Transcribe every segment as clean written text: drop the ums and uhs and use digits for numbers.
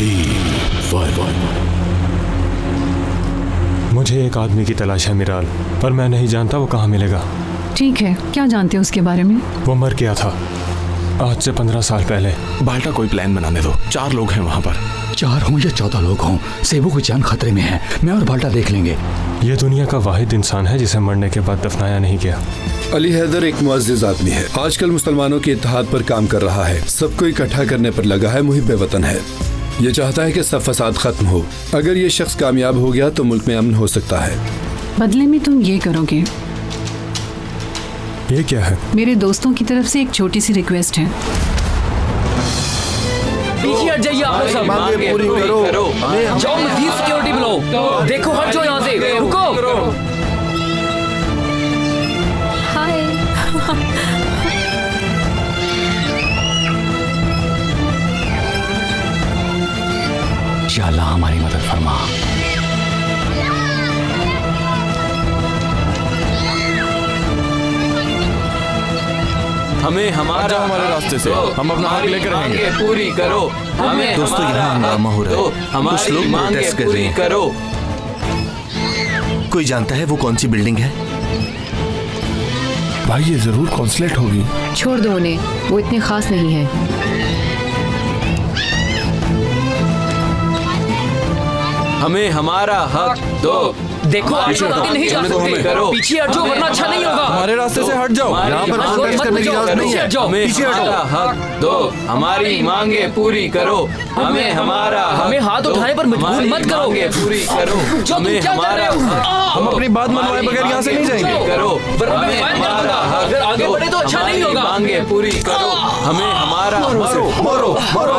3-1। मुझे एक आदमी की तलाश है मिराल, पर मैं नहीं जानता वो कहाँ मिलेगा। ठीक है, क्या जानते हो उसके बारे में? वो मर गया था आज से 15 साल पहले। बाल्टा, कोई प्लान बनाने दो। 4 लोग हैं वहाँ पर। 4 हों या 14 लोग हों, सेबू की जान खतरे में है। मैं और बाल्टा देख लेंगे। ये दुनिया का वाहिद इंसान है जिसे मरने के बाद दफनाया नहीं गया। अली हैदर एक मुअज़्ज़िज़ आदमी है। आजकल मुसलमानों के इत्तेहाद पर काम कर रहा है, सबको इकट्ठा करने पर लगा है, मुहिब्बे वतन है। ये चाहता है कि सब फसाद खत्म हो। अगर ये शख्स कामयाब हो गया तो मुल्क में अमन हो सकता है। बदले में तुम ये करोगे। ये क्या है? मेरे दोस्तों की तरफ से एक छोटी सी रिक्वेस्ट है। पीछे हट जाइए आप सब। मांगे पूरी करो। जाओ मजीद सिक्योरिटी बुलाओ। देखो हट जाओ यहाँ से, रुको। हाय। या अल्लाह हमारी मदद फरमा। हमें हमारे रास्ते से हम अपना हक लेकर रहेंगे। पूरी करो। हमें दोस्तों, यहाँ हंगामा हो रहा है। कुछ लोग प्रोटेस्ट कर रहे हैं। करो। कोई जानता है वो कौन सी बिल्डिंग है? भाई ये जरूर कॉन्सुलेट होगी। छोड़ दो उन्हें, वो इतने खास नहीं है। हमें हमारा हक दो। देखो आप लोग आगे नहीं जा सकते। करो। पीछे हट जाओ वरना अच्छा नहीं होगा। हमारे रास्ते से हट जाओ। यहाँ पर प्रोटेस्ट करने की इजाजत नहीं है। पीछे हमारा हक दो। हमारी मांगे पूरी करो। हमें हमारा हमें हाथ उठाने पर मजबूर मत करो। पूरी करो। हमें हमारा हम अपनी बात मनवाए बगैर यहाँ से नहीं जाएंगे। करो। हमें हमारा हक। अगर आगे बढ़े तो अच्छा नहीं होगा। मांगे पूरी करो। हमें हमारा मारो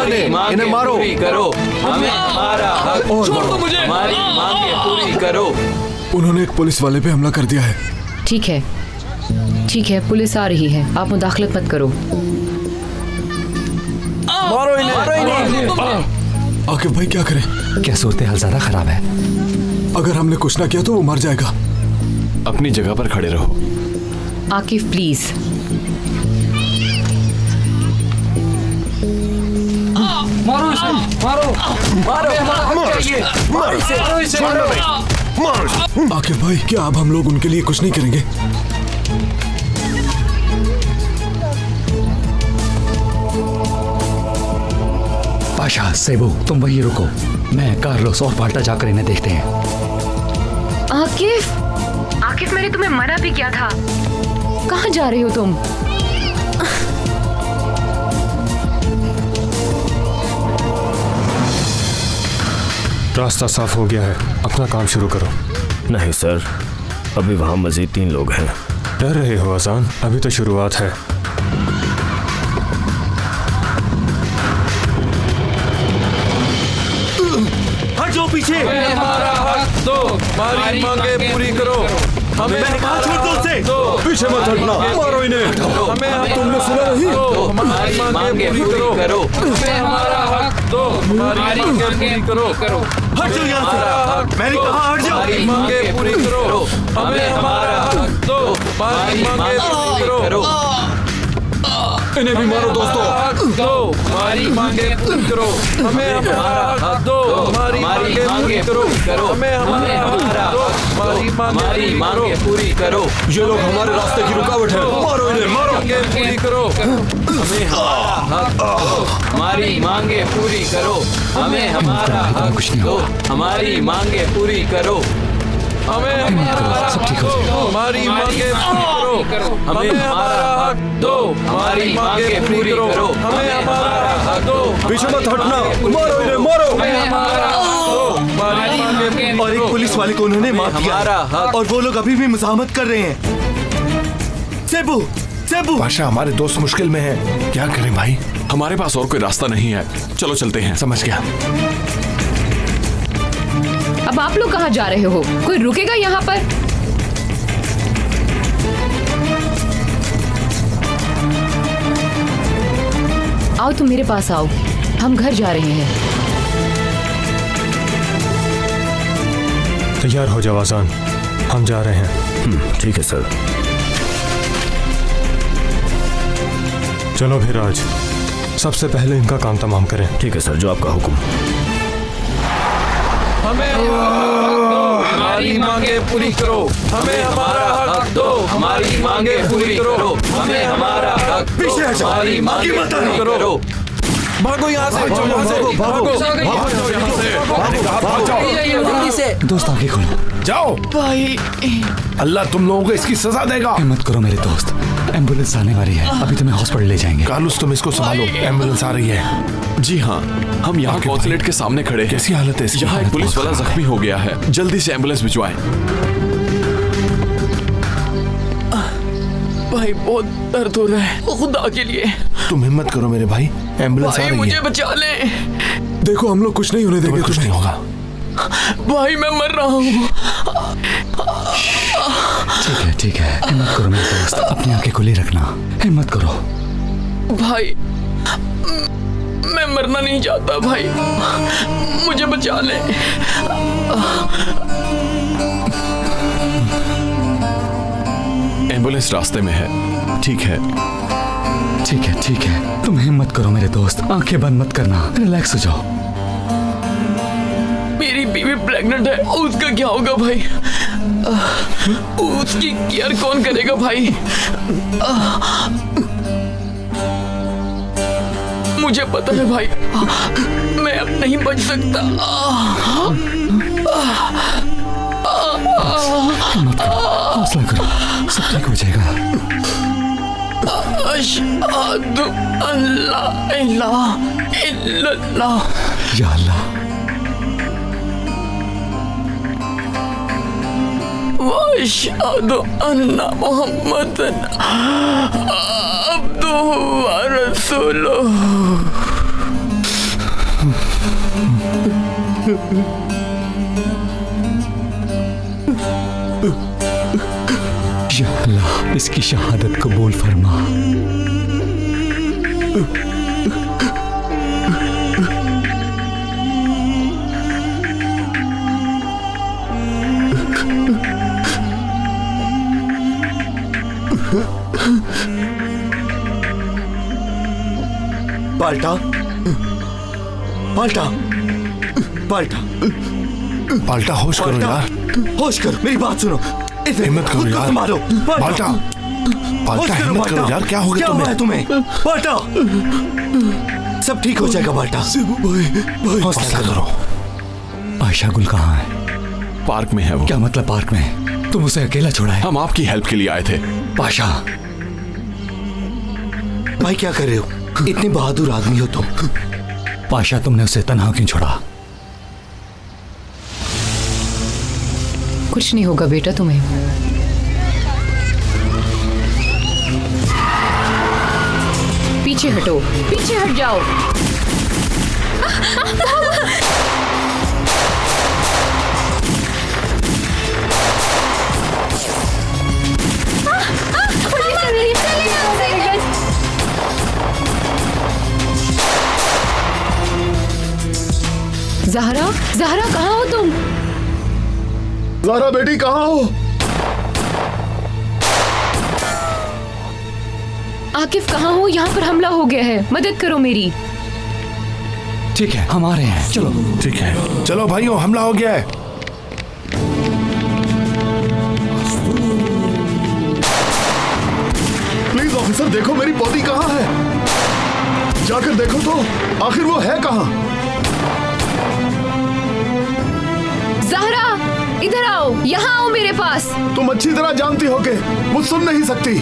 इन्हें मारो। पूरी करो। हमें हमारा हक। छोड़ दो मुझे। हमारी मांगे पूरी करो। उन्होंने एक पुलिस वाले पे हमला कर दिया है। ठीक है, पुलिस आ रही है, आप मुदाखलत मत करो। मारो इन्हें। आकिब भाई क्या करें? क्या सूरत हाल ज्यादा खराब है? अगर हमने कुछ ना किया तो वो मर जाएगा। अपनी जगह पर खड़े रहो। आकिफ प्लीज। मारो इसे। मारो इसे। आकिब भाई, क्या अब हम लोग उनके लिए कुछ नहीं करेंगे? पाशा, सेबू, तुम वहीं रुको। मैं कार्लोस और बाल्टा जाकर इन्हें देखते हैं। आकिफ, मैंने तुम्हें मना भी किया था। कहाँ जा रहे हो तुम? रास्ता साफ हो गया है, अपना काम शुरू करो। नहीं सर, अभी वहाँ मजीद 3 लोग हैं। डर रहे हो अजान? अभी तो शुरुआत है। हट जाओ पीछे। हमारा हक दो। हमारी मांगे पूरी करो। हमें छोड़ दो उसे। पीछे मत हटना। मारो इन्हें। हमें तुमने सुना नहीं? हमारी मांगे पूरी करो। हमें हमारा हक दो। हमारी मांगे पूरी करो। हट जाओ यहाँ से। मैंने कहा हट जाओ। हमारी मांगे पूरी करो। हमें हमारा हक दो। हमारी मांगे पूरी करो। इन्हें भी मारो दोस्तों। दो। हमारी मांगे पूरी करो। हमें हमारा हक दो। हमारी मांगे पूरी करो। हमें हमारा दो। हमारी मांगे पूरी करो। ये लोग हमारे रास्ते की रुकावट है। मारो इन्हें, मारो। पूरी करो। हमें हमारा हक दो। हमारी मांगे पूरी करो। हमें हमारा हक दो। हमारी मांगे पूरी करो। हमें हमारा सब ठीक हो जाएगा। हमारी मांगे पूरी करो। हमें हमारा हक दो। हमारी मांगे पूरी करो। हमें हमारा हक दो। पीछे मत हटना। मारो इन्हें, मारो। हमारी मांगे। और एक पुलिस वाले को उन्होंने मार दिया और वो लोग अभी भी मुज़ाहमत कर रहे हैं। सेबू, पाशा, हमारे दोस्त मुश्किल में हैं। क्या करें भाई? हमारे पास और कोई रास्ता नहीं है। चलो चलते हैं। समझ गया। अब आप लोग कहाँ जा रहे हो? कोई रुकेगा यहाँ पर? आओ, तुम मेरे पास आओ। हम घर जा रहे हैं। तैयार हो जाओ अजान, हम जा रहे हैं। ठीक है सर। चलो फिर आज सबसे पहले इनका काम तमाम करें। ठीक है सर, जो आपका हुक्म। हमें हमारी मांगे पूरी करो, हमें हमारा हक दो, हमारी मांगे पूरी करो, हमें हमारा हक दो, हमारी मांगे पूरी करो। भागो यहाँ से, जल्दी से दोस्त आगे खोलो। जाओ भाई। अल्लाह तुम लोगों को इसकी सजा देगा। हिम्मत करो मेरे दोस्त, एम्बुलेंस आने वाली है, अभी तुम्हें हॉस्पिटल ले जाएंगे। कार्लोस तुम इसको संभालो, एम्बुलेंस आ रही है। जी हाँ, हम यहाँ कॉन्सुलेट के सामने खड़े हैं। कैसी हालत है इसकी? यहाँ एक पुलिस वाला जख्मी हो गया है, जल्दी से एम्बुलेंस भिजवाएं। भाई बहुत दर्द हो रहा है, खुदा के लिए तुम हिम्मत करो मेरे भाई, एम्बुलेंस आ भाई रही मुझे है। बचा ले। देखो हम लोग कुछ नहीं होने देंगे, कुछ नहीं होगा। भाई मैं मर रहा हूँ। ठीक है, हिम्मत करो मेरे दोस्त, अपनी आंखें खुली रखना, हिम्मत करो। भाई मैं मरना नहीं चाहता भाई, मुझे बचा ले। एम्बुलेंस रास्ते में है। ठीक है, ठीक है, तुम हिम्मत करो मेरे दोस्त, आंखें बंद मत करना, रिलैक्स हो जाओ। मेरी बीवी प्रेग्नेंट है, उसका क्या होगा भाई? उसकी केयर कौन करेगा भाई? मुझे पता है भाई, मैं अब नहीं बच सकता। हौसला करो, सब ठीक हो जाएगा। अशहदु अल्ला इलाहा इल्लल्लाह। या अल्लाह, वअशहदु अन्ना मुहम्मदन अब्दुहु व रसूलुहु। या अल्लाह, इसकी शहादत कबूल फरमा। पाल्टा, पाल्टा, पाल्टा, पाल्टा, होश करो यार, होश करो, मेरी बात सुनो, हिम्मत करो यार, संभालो, पाल्टा, पाल्टा हिम्मत करो यार, क्या हो गया तुम्हें? पाल्टा, सब ठीक हो जाएगा पाल्टा। भाई हौसला करो। आयशा गुल कहाँ है? पार्क में है वो। क्या मतलब पार्क में? तुम उसे अकेला छोड़ा है? हम आपकी हेल्प के लिए आए थे। पाशा, भाई क्या कर रहे हो? इतने बहादुर आदमी हो तुम। पाशा तुमने उसे तन्हा क्यों छोड़ा? कुछ नहीं होगा बेटा तुम्हें। पीछे हटो, पीछे हट जाओ। ज़हरा, ज़हरा कहाँ हो तुम? ज़हरा बेटी कहाँ हो? आकिफ कहाँ हो? यहाँ पर हमला हो गया है, मदद करो मेरी। ठीक है, हम आ रहे हैं, चलो। ठीक है, चलो भाइयों, हमला हो गया है। प्लीज ऑफिसर, देखो मेरी पोती कहाँ है, जाकर देखो तो आखिर वो है कहाँ। ज़हरा, इधर आओ, यहाँ आओ मेरे पास। तुम अच्छी तरह जानती हो कि वो सुन नहीं सकती।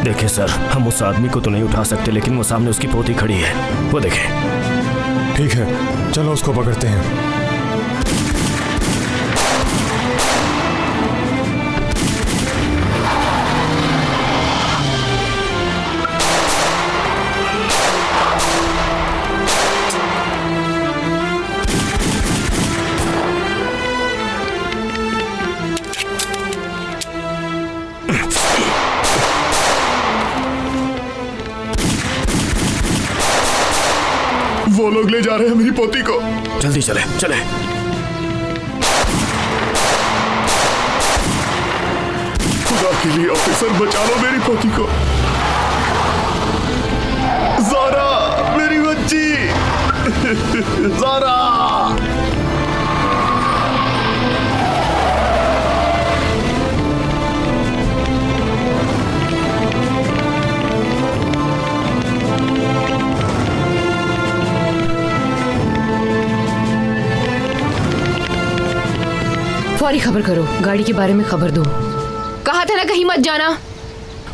देखिए सर, हम उस आदमी को तो नहीं उठा सकते, लेकिन वो सामने उसकी पोती खड़ी है, वो देखें। ठीक है, चलो उसको पकड़ते हैं। वो लोग ले जा रहे हैं मेरी पोती को। जल्दी चले, चले। खुदा खुदा के लिए ऑफिसर बचा लो मेरी पोती को। ज़ारा मेरी बच्ची, ज़ारा। फौरी खबर करो, गाड़ी के बारे में खबर दो। कहा था ना कहीं मत जाना।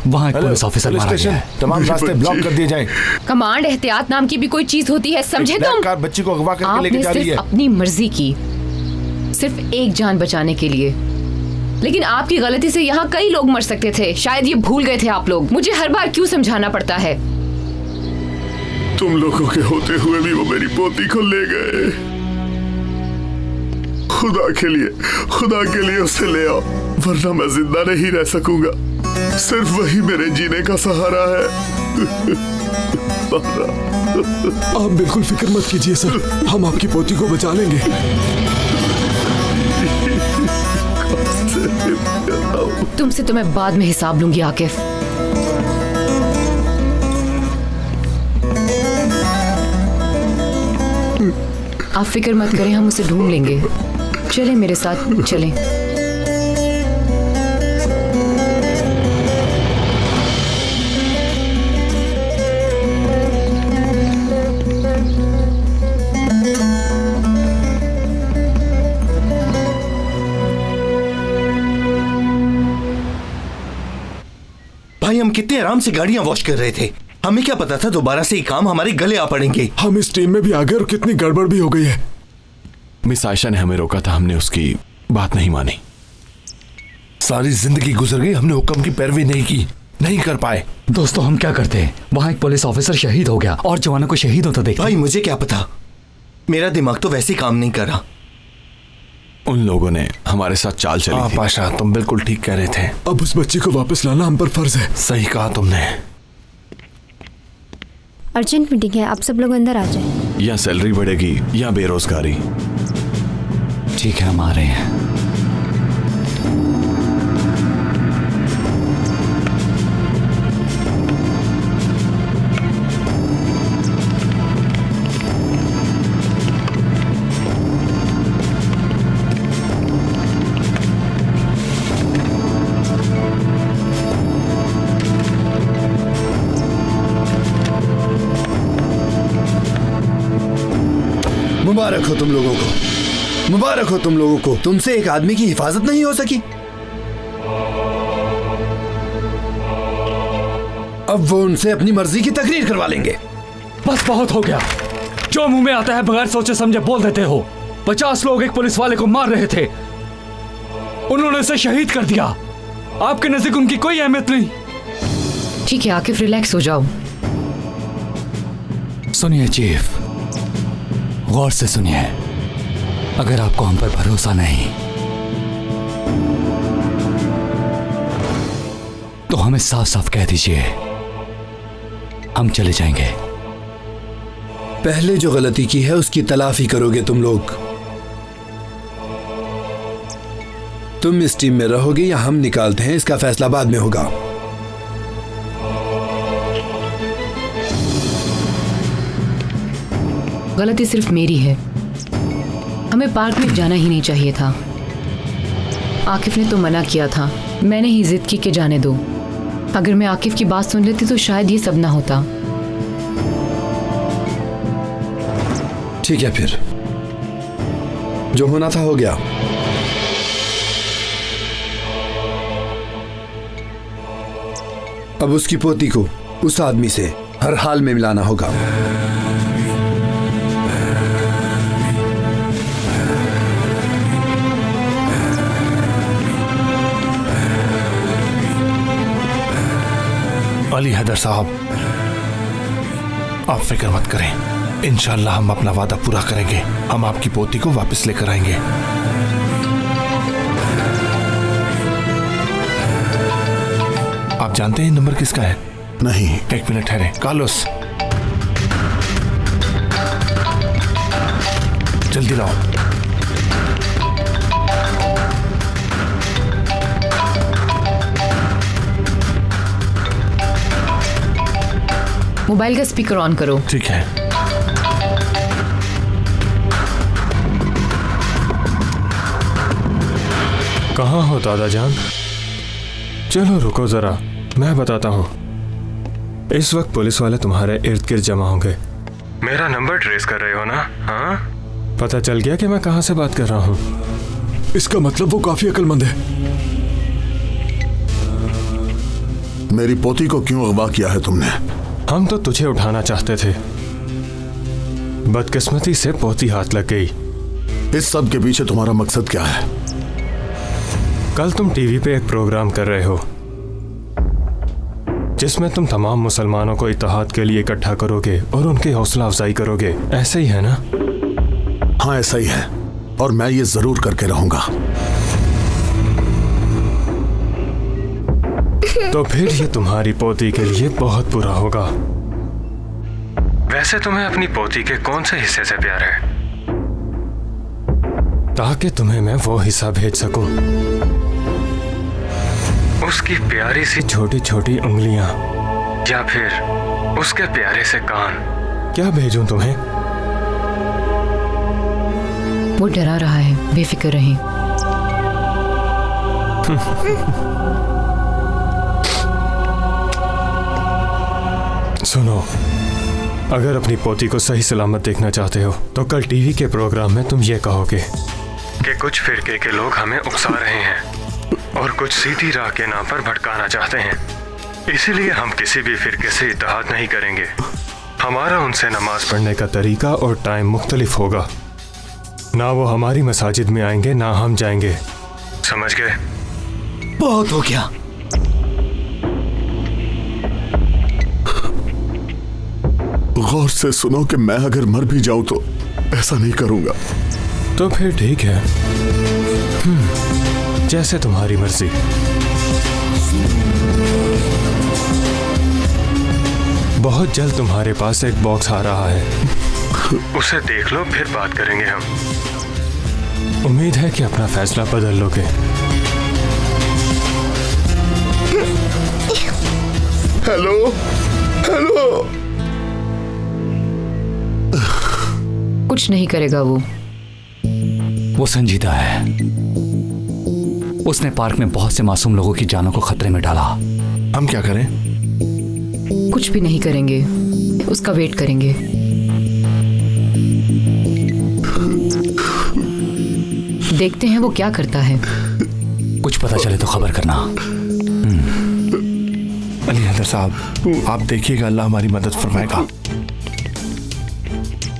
वहाँ एक पुलिस ऑफिसर मारा गया है। तमाम रास्ते ब्लॉक कर दिए जाएं। कमांड एहतियात नाम की भी कोई चीज होती है, समझे तुम? कार बच्ची को अगवा करके लेके आपने जा रही सिर्फ है। अपनी मर्जी की, सिर्फ एक जान बचाने के लिए, लेकिन आपकी गलती से यहाँ कई लोग मर सकते थे। शायद ये भूल गए थे आप लोग। मुझे हर बार क्यों समझाना पड़ता है? तुम लोगों के होते हुए भी वो मेरी पोती को ले गए। खुदा के लिए उसे ले आओ, वरना मैं जिंदा नहीं रह सकूंगा। सिर्फ वही मेरे जीने का सहारा है। आप बिल्कुल फिक्र मत कीजिए सर, हम आपकी पोती को बचा लेंगे। तुमसे तो मैं बाद में हिसाब लूंगी आकिफ। आप फिक्र मत करें, हम उसे ढूंढ लेंगे। चलें मेरे साथ, चलें। भाई हम कितने आराम से गाड़ियां वॉश कर रहे थे, हमें क्या पता था दोबारा से ये काम हमारे गले आ पड़ेंगे। हम इस टीम में भी आ गए और कितनी गड़बड़ भी हो गई है। मिस आयशा ने हमें रोका था, हमने उसकी बात नहीं मानी। सारी जिंदगी गुजर गई, हमने हुक्म की पैरवी नहीं की, नहीं कर पाए। दोस्तों हम क्या करते हैं, वहाँ एक पुलिस ऑफिसर शहीद हो गया और जवानों को शहीद होता देखते। भाई मुझे क्या पता, मेरा दिमाग तो वैसे काम नहीं कर रहा। उन लोगों ने हमारे साथ चाल चली थी। पाशा तुम बिल्कुल ठीक कह रहे थे। अब उस बच्ची को वापस लाना हम पर फर्ज है। सही कहा तुमने। अर्जेंट मीटिंग है, आप सब लोग अंदर आ जाएं। या सैलरी बढ़ेगी या बेरोजगारी। ठीक है हम आ रहे हैं। मुबारक हो तुम लोगों को, मुबारक हो तुम लोगों को। तुमसे एक आदमी की हिफाजत नहीं हो सकी। अब वो उनसे अपनी मर्जी की तकरीर करवा लेंगे। बस बहुत हो गया, जो मुंह में आता है बगैर सोचे समझे बोल देते हो। 50 लोग एक पुलिस वाले को मार रहे थे, उन्होंने उसे शहीद कर दिया। आपके नजदीक उनकी कोई अहमियत नहीं। ठीक है आकिफ, रिलैक्स हो जाओ। सुनिए चीफ, गौर से सुनिए। अगर आपको हम पर भरोसा नहीं तो हमें साफ साफ कह दीजिए, हम चले जाएंगे। पहले जो गलती की है उसकी तलाफी करोगे तुम लोग। तुम इस टीम में रहोगे या हम निकालते हैं, इसका फैसला बाद में होगा। गलती सिर्फ मेरी है, हमें पार्क में जाना ही नहीं चाहिए था। आकिफ ने तो मना किया था, मैंने ही जिद की कि जाने दो। अगर मैं आकिफ की बात सुन लेती तो शायद ये सब ना होता। ठीक है फिर, जो होना था हो गया। अब उसकी पोती को उस आदमी से हर हाल में मिलाना होगा। अली हैदर साहब, आप फिक्र मत करें, इंशाल्लाह हम अपना वादा पूरा करेंगे। हम आपकी पोती को वापस लेकर आएंगे। आप जानते हैं नंबर किसका है? नहीं। एक मिनट ठहरे। कार्लोस, जल्दी लाओ। मोबाइल का स्पीकर ऑन करो। ठीक है। कहाँ हो दादा जान? चलो रुको जरा, मैं बताता हूँ। इस वक्त पुलिस वाले तुम्हारे इर्द गिर्द जमा होंगे। मेरा नंबर ट्रेस कर रहे हो ना? हाँ, पता चल गया कि मैं कहाँ से बात कर रहा हूँ। इसका मतलब वो काफी अक्लमंद है। मेरी पोती को क्यों अगवा किया है तुमने? हम तो तुझे उठाना चाहते थे, बदकिस्मती से पोती हाथ लग गई। इस सब के पीछे तुम्हारा मकसद क्या है? कल तुम टीवी पे एक प्रोग्राम कर रहे हो जिसमें तुम तमाम मुसलमानों को इत्तेहाद के लिए इकट्ठा करोगे और उनकी हौसला अफजाई करोगे, ऐसे ही है ना? हाँ ऐसा ही है, और मैं ये जरूर करके रहूंगा। तो फिर ये तुम्हारी पोती के लिए बहुत बुरा होगा। वैसे तुम्हें अपनी पोती के कौन से हिस्से से प्यार है, ताकि तुम्हें मैं वो हिस्सा भेज सकूं? उसकी प्यारी सी छोटी छोटी उंगलियां या फिर उसके प्यारे से कान, क्या भेजूं तुम्हें? वो डरा रहा है, बेफिक्र रहें। सुनो, अगर अपनी पोती को सही सलामत देखना चाहते हो तो कल टीवी के प्रोग्राम में तुम ये कहोगे कि कुछ फिरके के लोग हमें उकसा रहे हैं और कुछ सीधी राह के नाम पर भटकाना चाहते हैं, इसीलिए हम किसी भी फिरके से इत्तेहाद नहीं करेंगे। हमारा उनसे नमाज पढ़ने का तरीका और टाइम मुख्तलिफ होगा। ना वो हमारी मसाजिद में आएंगे ना हम जाएंगे, समझ गए? बहुत हो गया। गौर से सुनो कि मैं अगर मर भी जाऊं तो ऐसा नहीं करूंगा। तो फिर ठीक है, जैसे तुम्हारी मर्जी। बहुत जल्द तुम्हारे पास एक बॉक्स आ रहा है, उसे देख लो, फिर बात करेंगे हम। उम्मीद है कि अपना फैसला बदल लोगे। Hello hello. कुछ नहीं करेगा वो संजीदा है। उसने पार्क में बहुत से मासूम लोगों की जानों को खतरे में डाला। हम क्या करें? कुछ भी नहीं करेंगे, उसका वेट करेंगे। देखते हैं वो क्या करता है। कुछ पता चले तो खबर करना। अली हैदर साहब, आप देखिएगा, अल्लाह हमारी मदद फरमाएगा।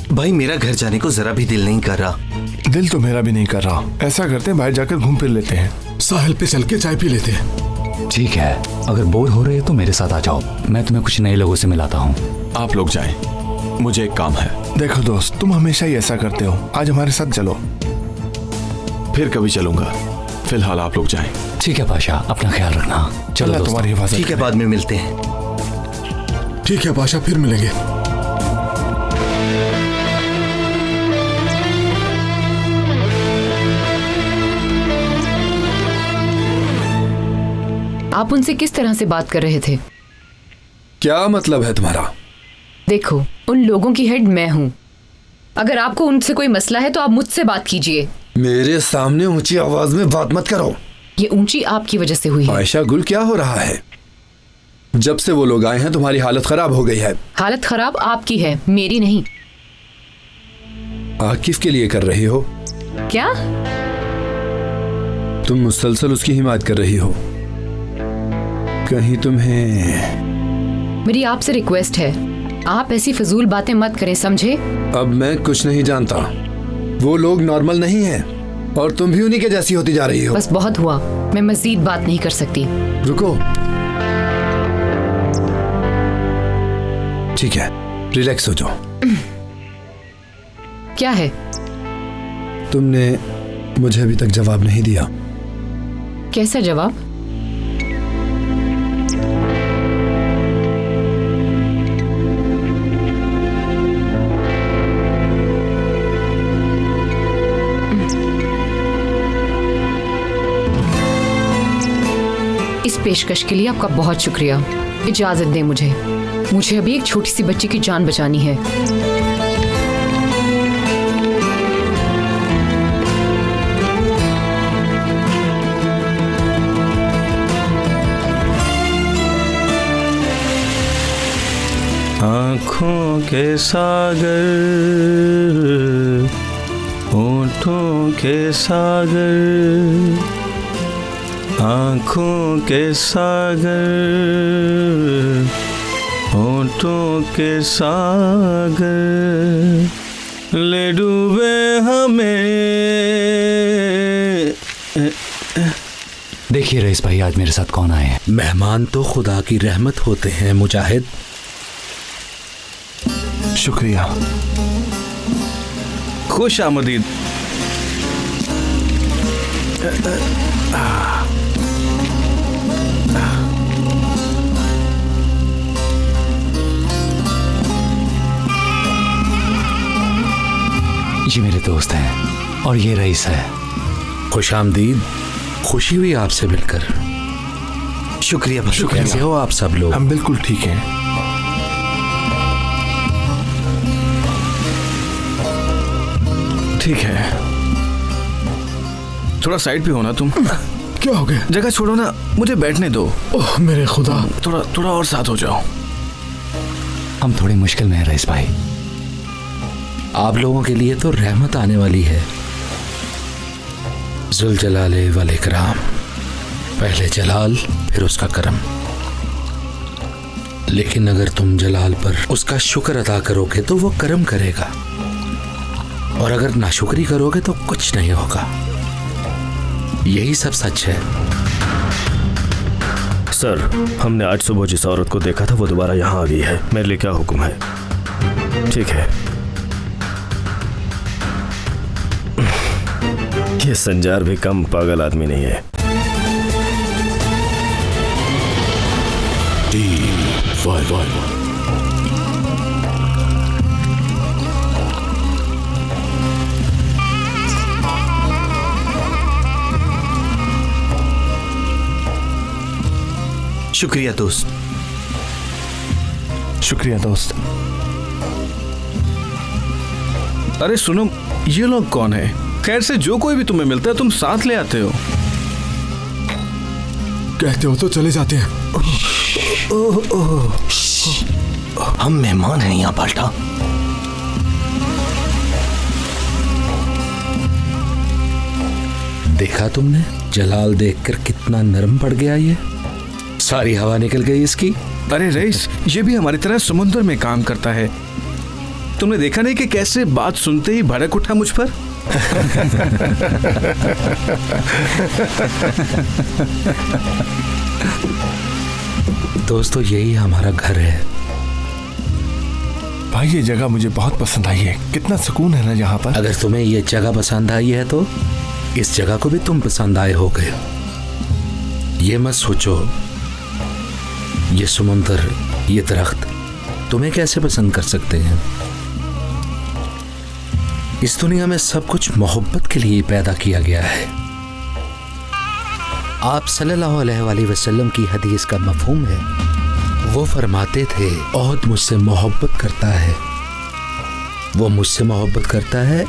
भाई मेरा घर जाने को जरा भी दिल नहीं कर रहा। दिल तो मेरा भी नहीं कर रहा। ऐसा करते हैं, बाहर जाकर घूम फिर लेते हैं, साहिल पे चल के चाय पी लेते हैं। ठीक है, अगर बोर हो रहे हैं तो मेरे साथ आ जाओ, मैं तुम्हें कुछ नए लोगों से मिलाता हूँ। आप लोग जाएं, मुझे एक काम है। देखो दोस्त, तुम हमेशा ही ऐसा करते हो, आज हमारे साथ चलो। फिर कभी चलूंगा, फिलहाल आप लोग जाएं। ठीक है पाशा, अपना ख्याल रखना। चलो तुम्हारी हिफाजत। ठीक है, बाद में मिलते हैं। ठीक है पाशा, फिर मिलेंगे। आप उनसे किस तरह से बात कर रहे थे? क्या मतलब है तुम्हारा? देखो, उन लोगों की हेड मैं हूँ। अगर आपको उनसे कोई मसला है तो आप मुझसे बात कीजिए। मेरे सामने ऊंची आवाज में बात मत करो। ये ऊंची आपकी वजह से हुई है। आयशा गुल, क्या हो रहा है? जब से वो लोग आए हैं तुम्हारी हालत खराब हो गई है। हालत खराब आपकी है, मेरी नहीं। आकिफ के लिए कर रही हो क्या? तुम मुसलसल उसकी हिमायत कर रही हो। कहीं तुम्हें... मेरी आपसे रिक्वेस्ट है, आप ऐसी फजूल बातें मत करें, समझे? अब मैं कुछ नहीं जानता। वो लोग नॉर्मल नहीं हैं और तुम भी उन्हीं के जैसी होती जा रही हो। बस बहुत हुआ, मैं मजीद बात नहीं कर सकती। रुको, ठीक है, रिलैक्स हो जाओ। क्या है? तुमने मुझे अभी तक जवाब नहीं दिया। कैसा जवाब? इस पेशकश के लिए आपका बहुत शुक्रिया। इजाजत दें मुझे। मुझे अभी एक छोटी सी बच्ची की जान बचानी है। आँखों के सागर, होठों के सागर, आँखों के सागर, होठों के सागर, ले डूबे हमें। देखिए रईस भाई, आज मेरे साथ कौन आए हैं? मेहमान तो खुदा की रहमत होते हैं मुजाहिद। शुक्रिया। खुश आमदीद। ये मेरे दोस्त हैं और ये रईस है। खुश आमदीद। खुशी हुई आपसे मिलकर। शुक्रिया। कैसे हो आप सब लोग? हम बिल्कुल ठीक हैं। ठीक है, थोड़ा साइड पे हो ना तुम। क्या हो गया? जगह छोड़ो ना, मुझे बैठने दो। ओह मेरे खुदा। थोड़ा और साथ हो जाओ। हम थोड़ी मुश्किल में हैं रईस भाई। आप लोगों के लिए तो रहमत आने वाली है। जुल जलाले वल इकराम, पहले जलाल फिर उसका करम। लेकिन अगर तुम जलाल पर उसका शुक्र अदा करोगे तो वो करम करेगा, और अगर नाशुक्री करोगे तो कुछ नहीं होगा। यही सब सच है। सर, हमने आज सुबह जिस औरत को देखा था वो दोबारा यहाँ आ गई है। मेरे लिए क्या हुक्म है? ठीक है। ये संजार भी कम पागल आदमी नहीं है। शुक्रिया दोस्त। शुक्रिया दोस्त। अरे सुनो, ये लोग कौन है? खैर से जो कोई भी तुम्हें मिलता है तुम साथ ले आते हो। कहते हो तो चले जाते हैं। हम मेहमान हैं यहाँ पाल्टा। देखा तुमने? जलाल देखकर कितना नरम पड़ गया ये। सारी हवा निकल गई इसकी। अरे रईस, ये भी हमारी तरह समुद्र में काम करता है। तुमने देखा नहीं कि कैसे बात सुनते ही भड़क उठा मुझ पर? दोस्तों, यही हमारा घर है। भाई ये जगह मुझे बहुत पसंद आई है। कितना सुकून है ना यहाँ पर। अगर तुम्हें ये जगह पसंद आई है तो इस जगह को भी तुम पसंद आए होगे। ये मत सोचो ये समुंदर, ये दरख्त तुम्हें कैसे पसंद कर सकते हैं। इस दुनिया में सब कुछ मोहब्बत के लिए पैदा किया गया है। आप सल्लल्लाहु अलैहि वसल्लम की हदीस का मफहूम है। वो फरमाते थे, ओहद मुझसे मोहब्बत करता है, वो मुझसे मोहब्बत करता है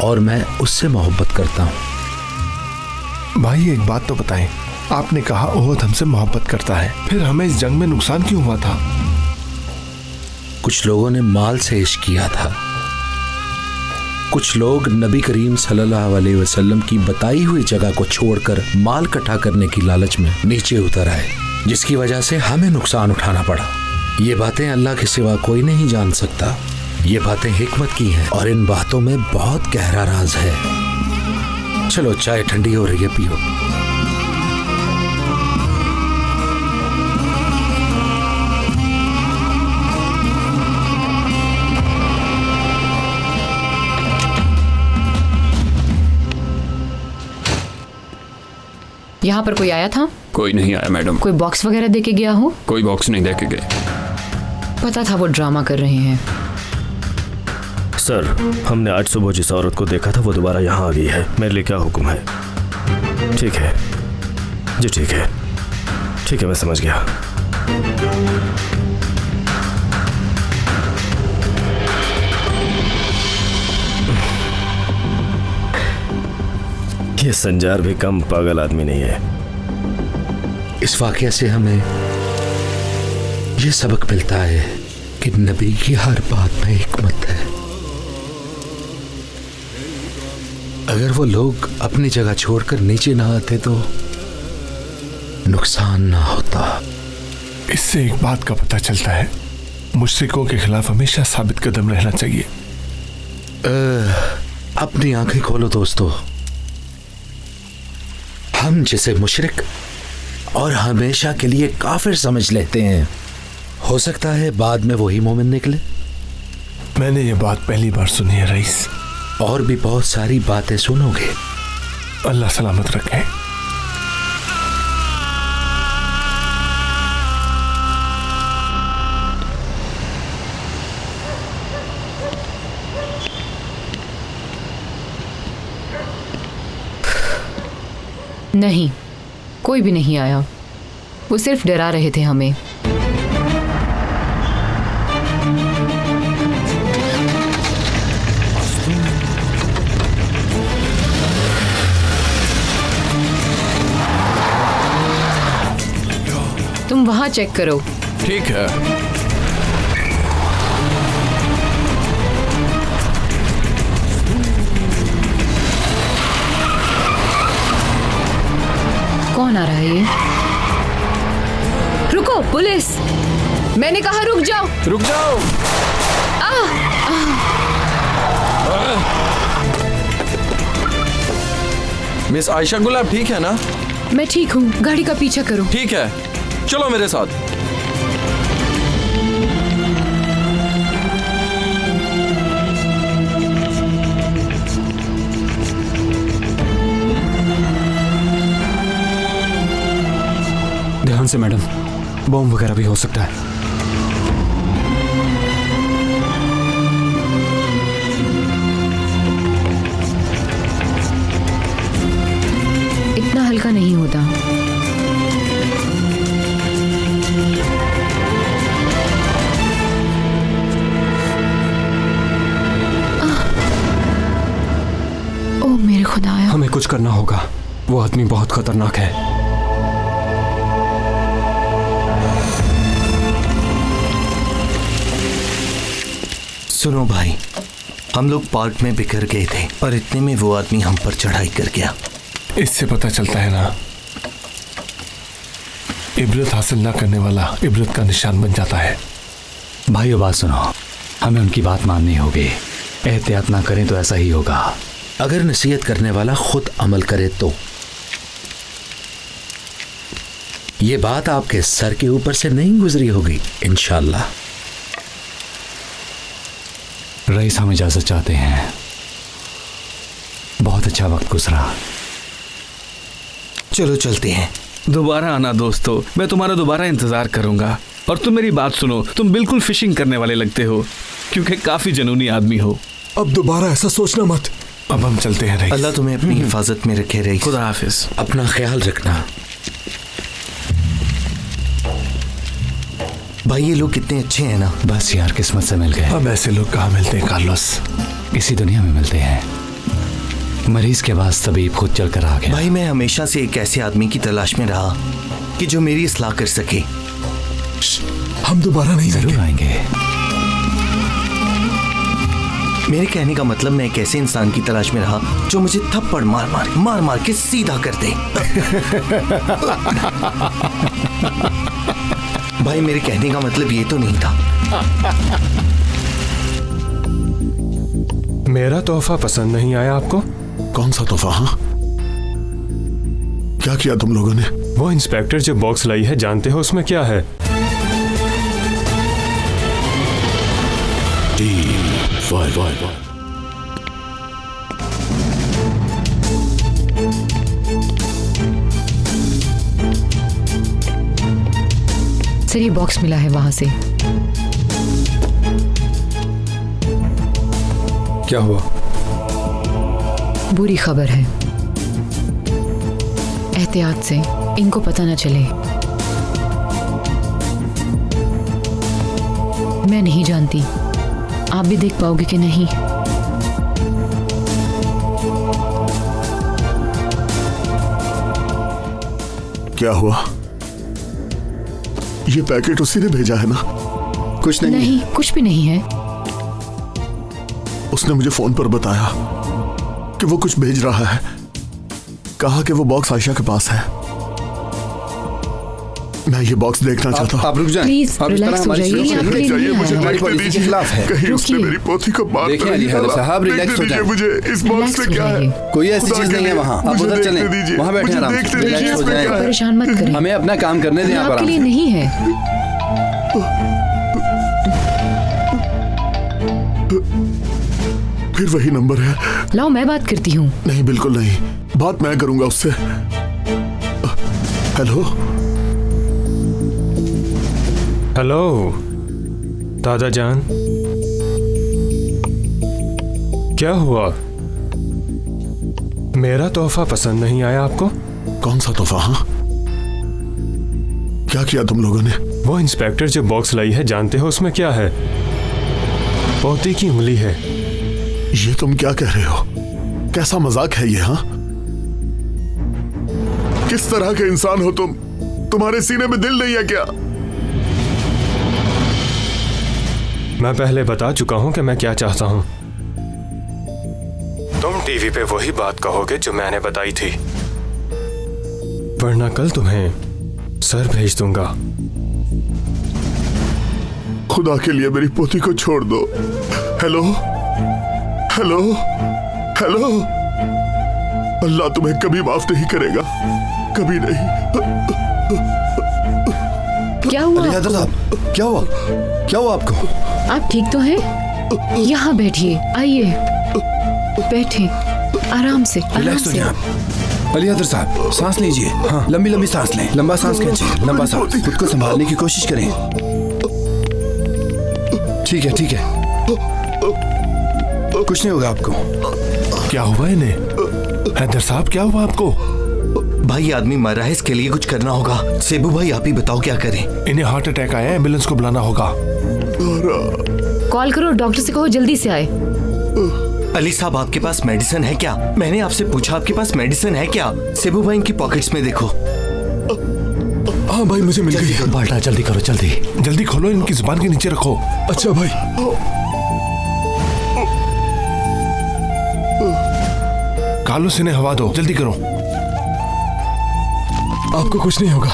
और मैं उससे मोहब्बत करता हूँ। भाई एक बात तो बताएं, आपने कहा ओहद हमसे मोहब्बत करता है, फिर हमें इस जंग में नुकसान क्यों हुआ था? कुछ लोगों ने माल से इश्क किया था। कुछ लोग नबी करीम सल्लल्लाहु अलैहि वसल्लम की बताई हुई जगह को छोड़कर माल इकट्ठा करने की लालच में नीचे उतर आए, जिसकी वजह से हमें नुकसान उठाना पड़ा। ये बातें अल्लाह के सिवा कोई नहीं जान सकता। ये बातें हिकमत की हैं और इन बातों में बहुत गहरा राज है। चलो चाय ठंडी हो रही है, पियो। यहाँ पर कोई आया था? कोई नहीं आया मैडम। कोई बॉक्स वगैरह दे के गया हो? कोई बॉक्स नहीं दे के गए। पता था वो ड्रामा कर रहे हैं। सर, हमने आज सुबह जिस औरत को देखा था वो दोबारा यहाँ आ गई है। मेरे लिए क्या हुक्म है? ठीक है जी, ठीक है, ठीक है, मैं समझ गया। ये संजार भी कम पागल आदमी नहीं है। इस वाकये से हमें ये सबक मिलता है कि नबी की हर बात में हिकमत है। अगर वो लोग अपनी जगह छोड़कर नीचे ना आते तो नुकसान ना होता। इससे एक बात का पता चलता है, मुश्रिकों के खिलाफ हमेशा साबित कदम रहना चाहिए। अपनी आंखें खोलो दोस्तों। हम जिसे मुशरिक और हमेशा के लिए काफिर समझ लेते हैं, हो सकता है बाद में वही मोमिन निकले। मैंने ये बात पहली बार सुनी है रईस। और भी बहुत सारी बातें सुनोगे। अल्लाह सलामत रखे। नहीं, कोई भी नहीं आया। वो सिर्फ डरा रहे थे हमें। तुम वहां चेक करो। ठीक है। कौन आ रहा है ये? रुको पुलिस! मैंने कहा रुक जाओ। रुक जाओ। मिस आयशा गुल, आप ठीक है ना? मैं ठीक हूँ, गाड़ी का पीछा करो। ठीक है, चलो मेरे साथ। ध्यान से मैडम, बॉम्ब वगैरह भी हो सकता है। इतना हल्का नहीं होता। ओ मेरे खुदाया! हमें कुछ करना होगा, वो आदमी बहुत खतरनाक है। सुनो भाई, हम लोग पार्क में बिखर गए थे और इतने में वो आदमी हम पर चढ़ाई कर गया। इससे पता चलता है ना, इबरत हासिल ना करने वाला इबरत का निशान बन जाता है। भाइयों बात सुनो, हमें उनकी बात माननी होगी। एहतियात ना करें तो ऐसा ही होगा। अगर नसीहत करने वाला खुद अमल करे तो ये बात आपके सर के ऊपर से नहीं गुजरी होगी इंशाअल्लाह। रईस हम इजाजत चाहते हैं। बहुत अच्छा वक्त गुजरा। चलो चलते हैं। दोबारा आना दोस्तों, मैं तुम्हारा दोबारा इंतजार करूंगा। और तुम मेरी बात सुनो, तुम बिल्कुल फिशिंग करने वाले लगते हो, क्योंकि काफी जुनूनी आदमी हो। अब दोबारा ऐसा सोचना मत। अब हम चलते हैं रईस। अल्लाह तुम्हें अपनी हिफाजत में रखे रईस। खुदा हाफिज। अपना ख्याल रखना। भाई ये लोग कितने अच्छे हैं ना। बस यार, किस्मत से मिल गए। अब ऐसे लोग कहाँ मिलते हैं कार्लोस? इसी दुनिया में मिलते हैं। मरीज के बाद तबीब खुद चल कर आ गया। भाई मैं हमेशा से एक ऐसे आदमी की तलाश में रहा कि जो मेरी इस्लाह कर सके। हम दोबारा नहीं जरूर आएंगे। मेरे कहने का मतलब, मैं एक ऐसे इंसान की तलाश में रहा जो मुझे थप्पड़ मार मार के सीधा कर दे। भाई मेरे कहने का मतलब ये तो नहीं था। मेरा तोहफा पसंद नहीं आया आपको? कौन सा तोहफा? हाँ, क्या किया तुम लोगों ने? वो इंस्पेक्टर जो बॉक्स लाई है, जानते हो उसमें क्या है? सर ये बॉक्स मिला है वहां से। क्या हुआ? बुरी खबर है। एहतियात से, इनको पता न चले। मैं नहीं जानती, आप भी देख पाओगे कि नहीं। क्या हुआ? ये पैकेट उसी ने भेजा है ना? कुछ नहीं, कुछ भी नहीं है। उसने मुझे फोन पर बताया कि वो कुछ भेज रहा है। कहा कि वो बॉक्स आयशा के पास है। मैं ये बॉक्स देखना चाहता हूँ। आप रुक जाएं। प्लीज रिलैक्स हो जाइए, ये आपके लिए नहीं मुझे है। देखने दीजिए। खिलाफ है। कहीं उसने मेरी पोती को मार देखिए तो नहीं अली हैदर डाला। साहब, रिलैक्स हो देखने जाएं। दीजिए मुझे इस बॉक्स में क्या है। कोई ऐसी खुदा चीज के नहीं है लिए वहाँ। आप मुझे उधर देखने चलें, दीजिए। वहाँ बैठे मुझे आराम से, देखने दीजिए रिलैक्स हो इसमें क्या जाएं। है। परेशान मत करें। हमें अपना काम करने दें आप आपके लिए आराम से। नहीं है। फिर वही नंबर है। लाओ मैं बात करती हूँ। नहीं, बिल्कुल नहीं। बात मैं करूंगा उससे। हेलो हेलो दादा जान, क्या हुआ? मेरा तोहफा पसंद नहीं आया आपको? कौन सा तोहफा? हाँ, क्या किया तुम लोगों ने? वो इंस्पेक्टर जो बॉक्स लाई है, जानते हो उसमें क्या है? पोती की उंगली है। ये तुम क्या कह रहे हो? कैसा मजाक है ये? हाँ, किस तरह के इंसान हो तुम? तुम्हारे सीने में दिल नहीं है क्या? मैं पहले बता चुका हूं कि मैं क्या चाहता हूं। तुम टीवी पे वही बात कहोगे जो मैंने बताई थी, वरना कल तुम्हें सर भेज दूंगा। खुदा के लिए मेरी पोती को छोड़ दो। Hello hello hello. अल्लाह तुम्हें कभी माफ नहीं करेगा, कभी नहीं। क्या हुआ? अली हैदर साहब, क्या हुआ? क्या हुआ आपको? आप ठीक तो हैं? यहाँ बैठिए, आइए बैठे, आराम से, आराम रिलैक्स हो से। जाएं आप। अली हैदर साहब, सांस लीजिए। हाँ, लंबी लंबी सांस लें। लंबा सांस खींचिए, लंबा सांस। खुद को संभालने की कोशिश करें। ठीक है, ठीक है, कुछ नहीं होगा आपको। क्या हुआ इन्हें? हैदर साहब, क्या हुआ आपको? भाई आदमी मर रहा है, इसके लिए कुछ करना होगा। सेबू भाई आप ही बताओ क्या करें। इन्हें हार्ट अटैक आया है, एम्बुलेंस को बुलाना होगा। कॉल करो, डॉक्टर से कहो जल्दी से आए। अली साहब आपके पास मेडिसिन है क्या? मैंने आपसे पूछा आपके पास मेडिसिन है क्या? सेबू भाई इनकी पॉकेट्स में देखो। हाँ भाई, मुझे मिल गई। बाल्टा जल्दी करो, जल्दी जल्दी खोलो, इनकी जुबान के नीचे रखो। अच्छा भाई। कार्लोस, इन्हें हवा दो, जल्दी करो। आपको कुछ नहीं होगा।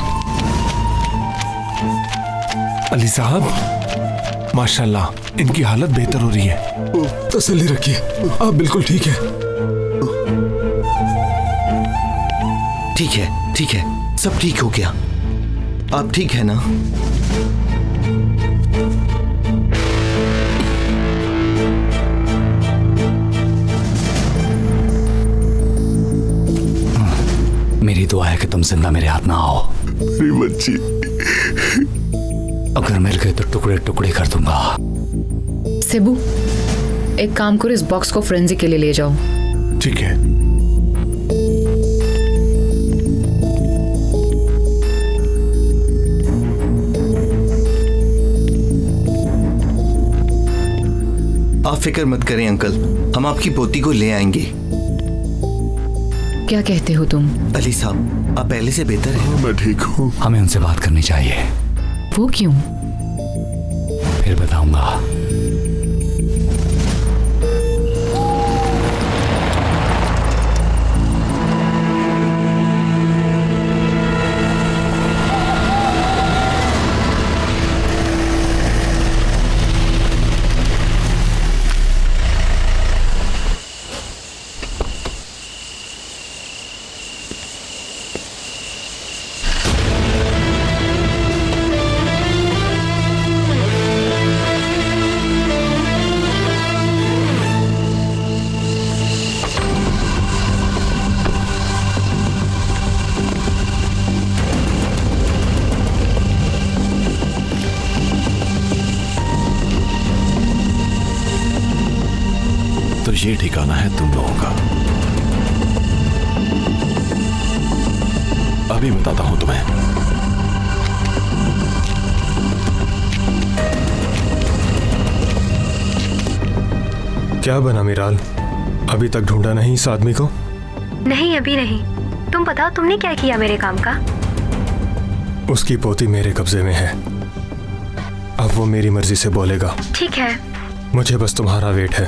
अली साहब, माशाल्लाह, इनकी हालत बेहतर हो रही है। तसल्ली रखिए, आप बिल्कुल ठीक है। ठीक है, ठीक है, सब ठीक हो गया। आप ठीक है ना? मेरी दुआ है कि तुम जिंदा मेरे हाथ ना आओ। मेरी बच्ची, अगर मिल गए तो टुकड़े टुकड़े कर दूंगा। सेबू, एक काम करो, इस बॉक्स को फोरेंसिक के लिए ले जाओ। ठीक है। आप फिक्र मत करें अंकल, हम आपकी पोती को ले आएंगे। क्या कहते हो तुम? अली साहब, आप पहले से बेहतर हैं। मैं ठीक हूँ। हमें उनसे बात करनी चाहिए। वो क्यों? फिर बताऊंगा। तो ये ठिकाना है तुम लोगों का। अभी बताता हूं तुम्हें। क्या बना मिराल? अभी तक ढूंढा नहीं इस आदमी को? नहीं, अभी नहीं। तुम बताओ, तुमने क्या किया मेरे काम का? उसकी पोती मेरे कब्जे में है। अब वो मेरी मर्जी से बोलेगा। ठीक है। मुझे बस तुम्हारा वेट है।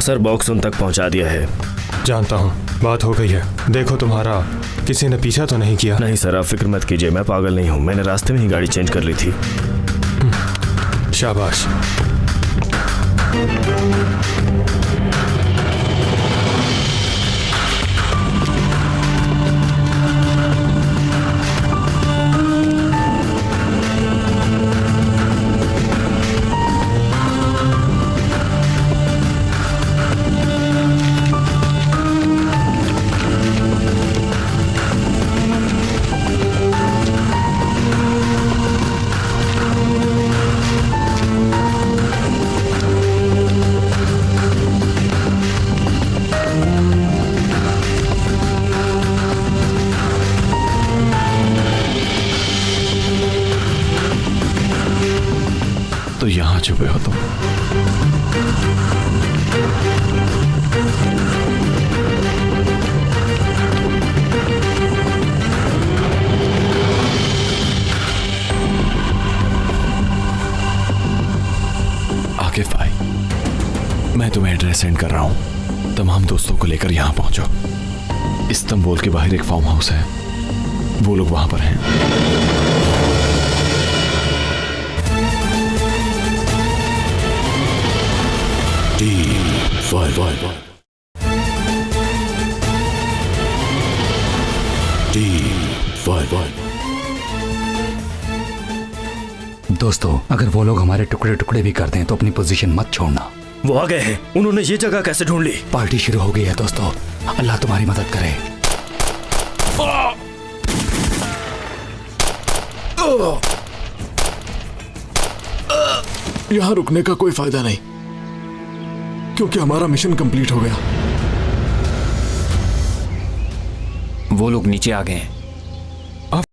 सर बॉक्स उन तक पहुंचा दिया है। जानता हूँ, बात हो गई है। देखो तुम्हारा किसी ने पीछा तो नहीं किया? नहीं सर, आप फिक्र मत कीजिए, मैं पागल नहीं हूँ। मैंने रास्ते में ही गाड़ी चेंज कर ली थी। शाबाश। तो यहां छुपे हो तुम? आकिफ भाई, मैं तुम्हें एड्रेस सेंड कर रहा हूं। तमाम दोस्तों को लेकर यहां पहुंचो। इस्तांबुल के बाहर एक फार्म हाउस है, वो लोग वहां पर हैं। दोस्तों, अगर वो लोग हमारे टुकड़े टुकड़े भी कर दें तो अपनी पोजीशन मत छोड़ना। वो आ गए हैं। उन्होंने ये जगह कैसे ढूंढ ली? पार्टी शुरू हो गई है दोस्तों, अल्लाह तुम्हारी मदद करे। यहां रुकने का कोई फायदा नहीं, क्योंकि हमारा मिशन कंप्लीट हो गया। वो लोग नीचे आ गए हैं।